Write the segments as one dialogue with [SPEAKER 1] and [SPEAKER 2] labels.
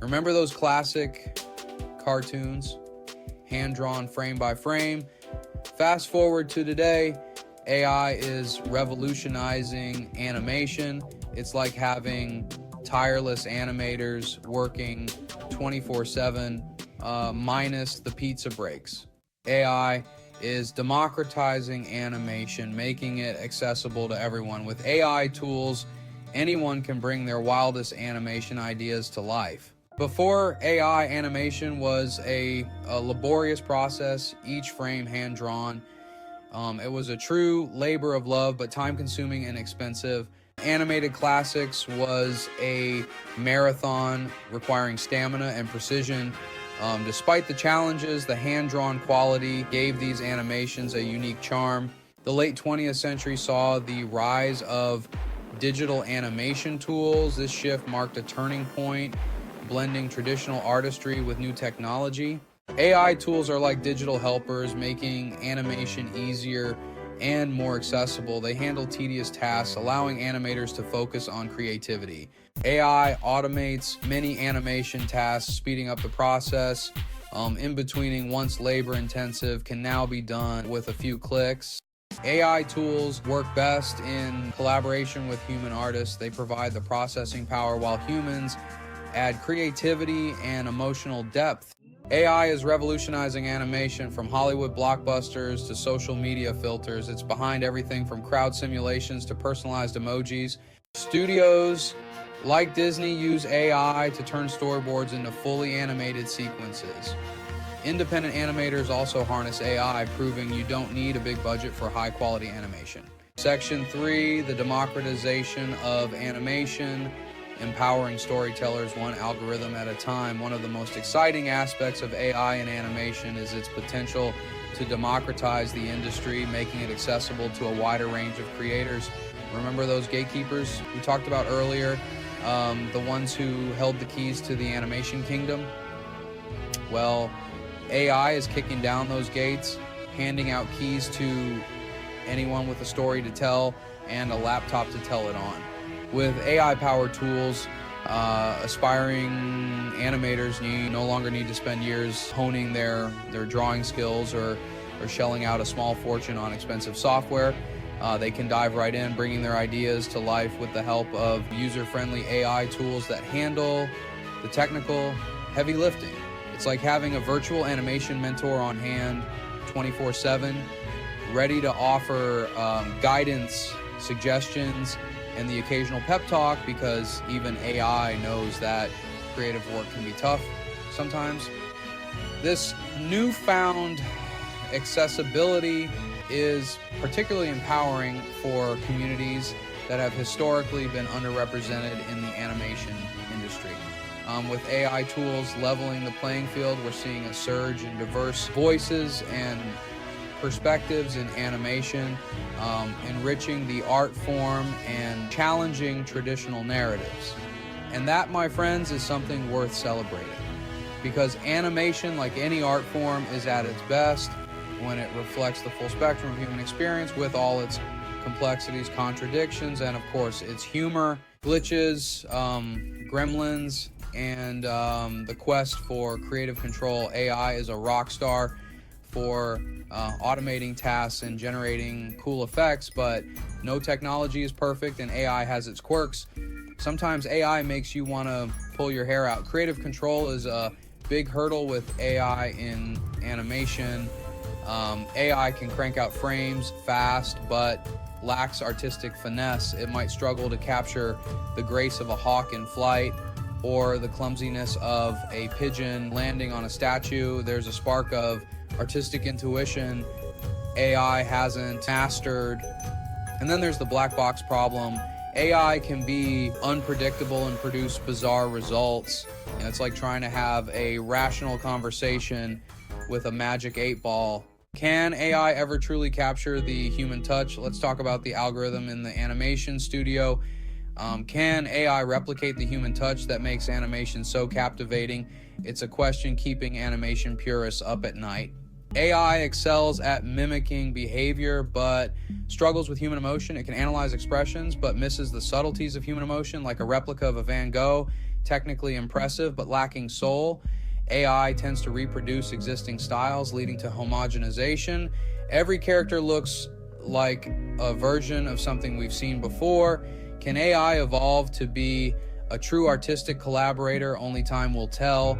[SPEAKER 1] Remember those classic cartoons, hand-drawn frame by frame? Fast forward to today, AI is revolutionizing animation. It's like having tireless animators working 24/7, minus the pizza breaks. AI is democratizing animation, making it accessible to everyone. With AI tools, anyone can bring their wildest animation ideas to life. Before AI, animation was a laborious process, each frame hand-drawn. It was a true labor of love, but time-consuming and expensive. Animated Classics was a marathon requiring stamina and precision. Despite the challenges, the hand-drawn quality gave these animations a unique charm. The late 20th century saw the rise of digital animation tools. This shift marked a turning point, blending traditional artistry with new technology. AI tools are like digital helpers, making animation easier and more accessible. They handle tedious tasks, allowing animators to focus on creativity. AI automates many animation tasks, speeding up the process. In-betweening, once labor-intensive, can now be done with a few clicks. AI tools work best in collaboration with human artists. They provide the processing power while humans add creativity and emotional depth. AI is revolutionizing animation, from Hollywood blockbusters to social media filters. It's behind everything from crowd simulations to personalized emojis. Studios like Disney use AI to turn storyboards into fully animated sequences. Independent animators also harness AI, proving you don't need a big budget for high-quality animation. Section 3, the democratization of animation, empowering storytellers one algorithm at a time. One of the most exciting aspects of AI in animation is its potential to democratize the industry, making it accessible to a wider range of creators. Remember those gatekeepers we talked about earlier, the ones who held the keys to the animation kingdom? Well, AI is kicking down those gates, handing out keys to anyone with a story to tell and a laptop to tell it on. With AI-powered tools, aspiring animators no longer need to spend years honing their drawing skills or shelling out a small fortune on expensive software. They can dive right in, bringing their ideas to life with the help of user-friendly AI tools that handle the technical heavy lifting. It's like having a virtual animation mentor on hand 24/7, ready to offer guidance, suggestions, and the occasional pep talk, because even AI knows that creative work can be tough sometimes. This newfound accessibility is particularly empowering for communities that have historically been underrepresented in the animation industry. With AI tools leveling the playing field, we're seeing a surge in diverse voices and perspectives in animation, enriching the art form and challenging traditional narratives. And that, my friends, is something worth celebrating, because animation, like any art form, is at its best when it reflects the full spectrum of human experience with all its complexities, contradictions, and of course its humor, glitches, gremlins, and the quest for creative control. AI is a rock star for automating tasks and generating cool effects, but no technology is perfect, and AI has its quirks. Sometimes AI makes you want to pull your hair out. Creative control is a big hurdle with AI in animation. AI can crank out frames fast, but lacks artistic finesse. It might struggle to capture the grace of a hawk in flight or the clumsiness of a pigeon landing on a statue. There's a spark of artistic intuition AI hasn't mastered. And then there's the black box problem. AI can be unpredictable and produce bizarre results. And it's like trying to have a rational conversation with a magic 8-ball. Can AI ever truly capture the human touch? Let's talk about the algorithm in the animation studio. Can AI replicate the human touch that makes animation so captivating? It's a question keeping animation purists up at night. AI excels at mimicking behavior, but struggles with human emotion. It can analyze expressions, but misses the subtleties of human emotion, like a replica of a Van Gogh technically impressive but lacking soul. AI tends to reproduce existing styles, leading to homogenization. Every character looks like a version of something we've seen before. Can AI evolve to be a true artistic collaborator? Only time will tell.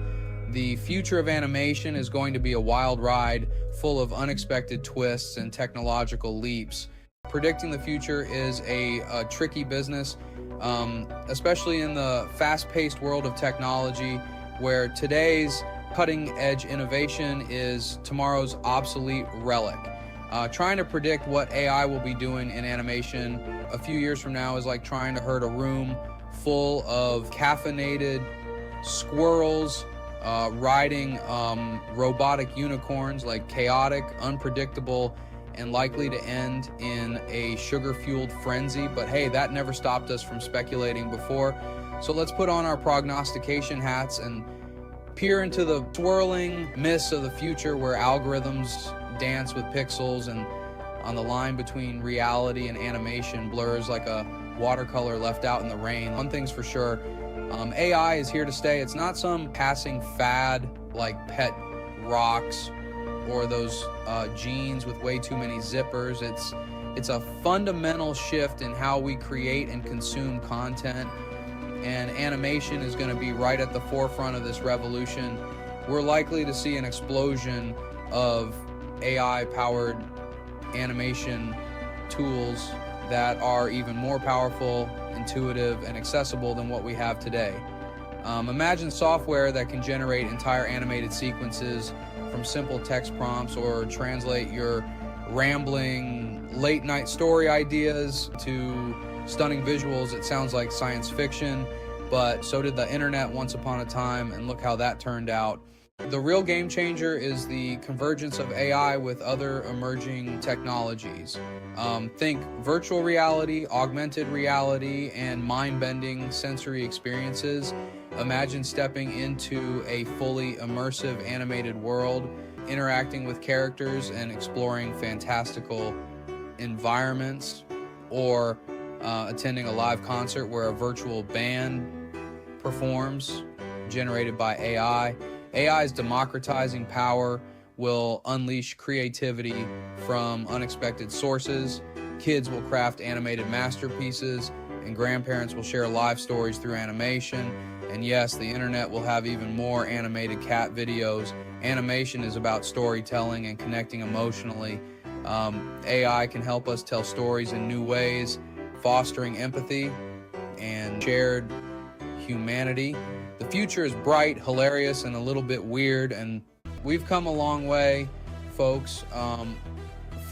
[SPEAKER 1] The future of animation is going to be a wild ride, full of unexpected twists and technological leaps. Predicting the future is a tricky business, especially in the fast-paced world of technology, where today's cutting-edge innovation is tomorrow's obsolete relic. Trying to predict what AI will be doing in animation a few years from now is like trying to herd a room full of caffeinated squirrels riding robotic unicorns, like chaotic, unpredictable, and likely to end in a sugar-fueled frenzy. But hey, that never stopped us from speculating before. So let's put on our prognostication hats and peer into the swirling mists of the future, where algorithms dance with pixels and on the line between reality and animation blurs like a watercolor left out in the rain. One thing's for sure, AI is here to stay. It's not some passing fad like pet rocks or those jeans with way too many zippers. It's a fundamental shift in how we create and consume content, and animation is going to be right at the forefront of this revolution. We're likely to see an explosion of AI-powered animation tools that are even more powerful, intuitive, and accessible than what we have today. Imagine software that can generate entire animated sequences from simple text prompts, or translate your rambling late-night story ideas to stunning visuals. It sounds like science fiction, but so did the internet once upon a time, and look how that turned out. The real game changer is the convergence of AI with other emerging technologies. Think virtual reality, augmented reality, and mind-bending sensory experiences. Imagine stepping into a fully immersive animated world, interacting with characters and exploring fantastical environments, or attending a live concert where a virtual band performs, generated by AI. AI's democratizing power will unleash creativity from unexpected sources. Kids will craft animated masterpieces, and grandparents will share life stories through animation. And yes, the internet will have even more animated cat videos. Animation is about storytelling and connecting emotionally. AI can help us tell stories in new ways, fostering empathy and shared humanity. The future is bright, hilarious, and a little bit weird, and we've come a long way, folks.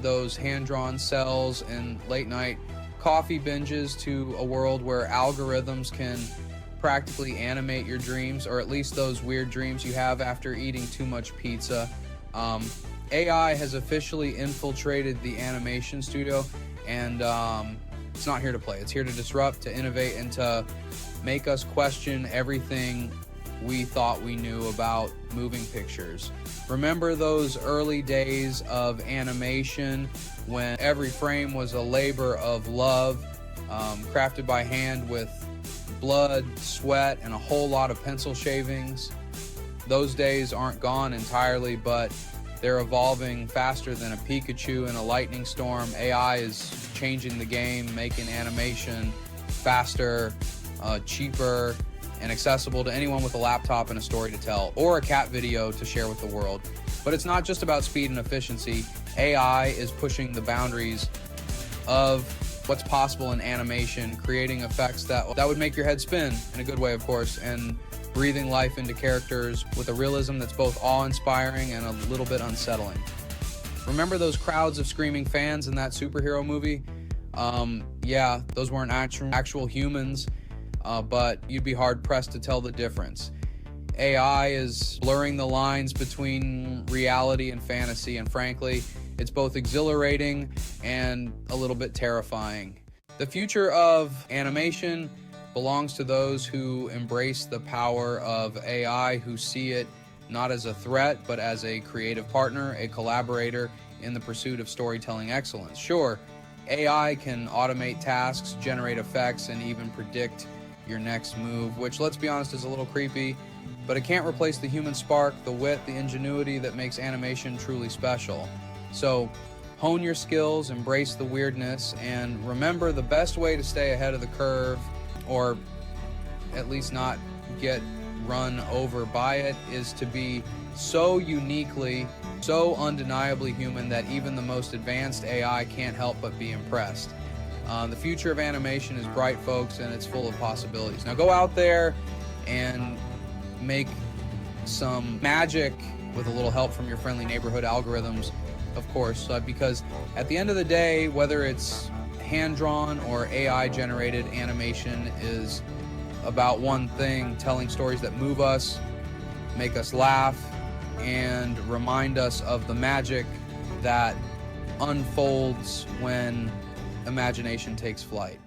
[SPEAKER 1] Those hand-drawn cells and late-night coffee binges to a world where algorithms can practically animate your dreams, or at least those weird dreams you have after eating too much pizza. AI has officially infiltrated the animation studio, and it's not here to play. It's here to disrupt, to innovate, and to make us question everything we thought we knew about moving pictures. Remember those early days of animation when every frame was a labor of love, crafted by hand with blood, sweat, and a whole lot of pencil shavings? Those days aren't gone entirely, but they're evolving faster than a Pikachu in a lightning storm. AI is changing the game, making animation faster, cheaper, and accessible to anyone with a laptop and a story to tell, or a cat video to share with the world. But it's not just about speed and efficiency. AI is pushing the boundaries of what's possible in animation, creating effects that would make your head spin, in a good way, of course, and breathing life into characters with a realism that's both awe-inspiring and a little bit unsettling. Remember those crowds of screaming fans in that superhero movie? Yeah, those weren't actual humans, but you'd be hard-pressed to tell the difference. AI is blurring the lines between reality and fantasy, and frankly, it's both exhilarating and a little bit terrifying. The future of animation belongs to those who embrace the power of AI, who see it not as a threat, but as a creative partner, a collaborator in the pursuit of storytelling excellence. Sure, AI can automate tasks, generate effects, and even predict your next move, which, let's be honest, is a little creepy, but it can't replace the human spark, the wit, the ingenuity that makes animation truly special. So hone your skills, embrace the weirdness, and remember, the best way to stay ahead of the curve, or at least not get run over by it, is to be so uniquely, so undeniably human that even the most advanced AI can't help but be impressed. The future of animation is bright, folks, and it's full of possibilities. Now go out there and make some magic with a little help from your friendly neighborhood algorithms, of course, because at the end of the day, whether it's hand-drawn or AI-generated, animation is about one thing: telling stories that move us, make us laugh, and remind us of the magic that unfolds when imagination takes flight.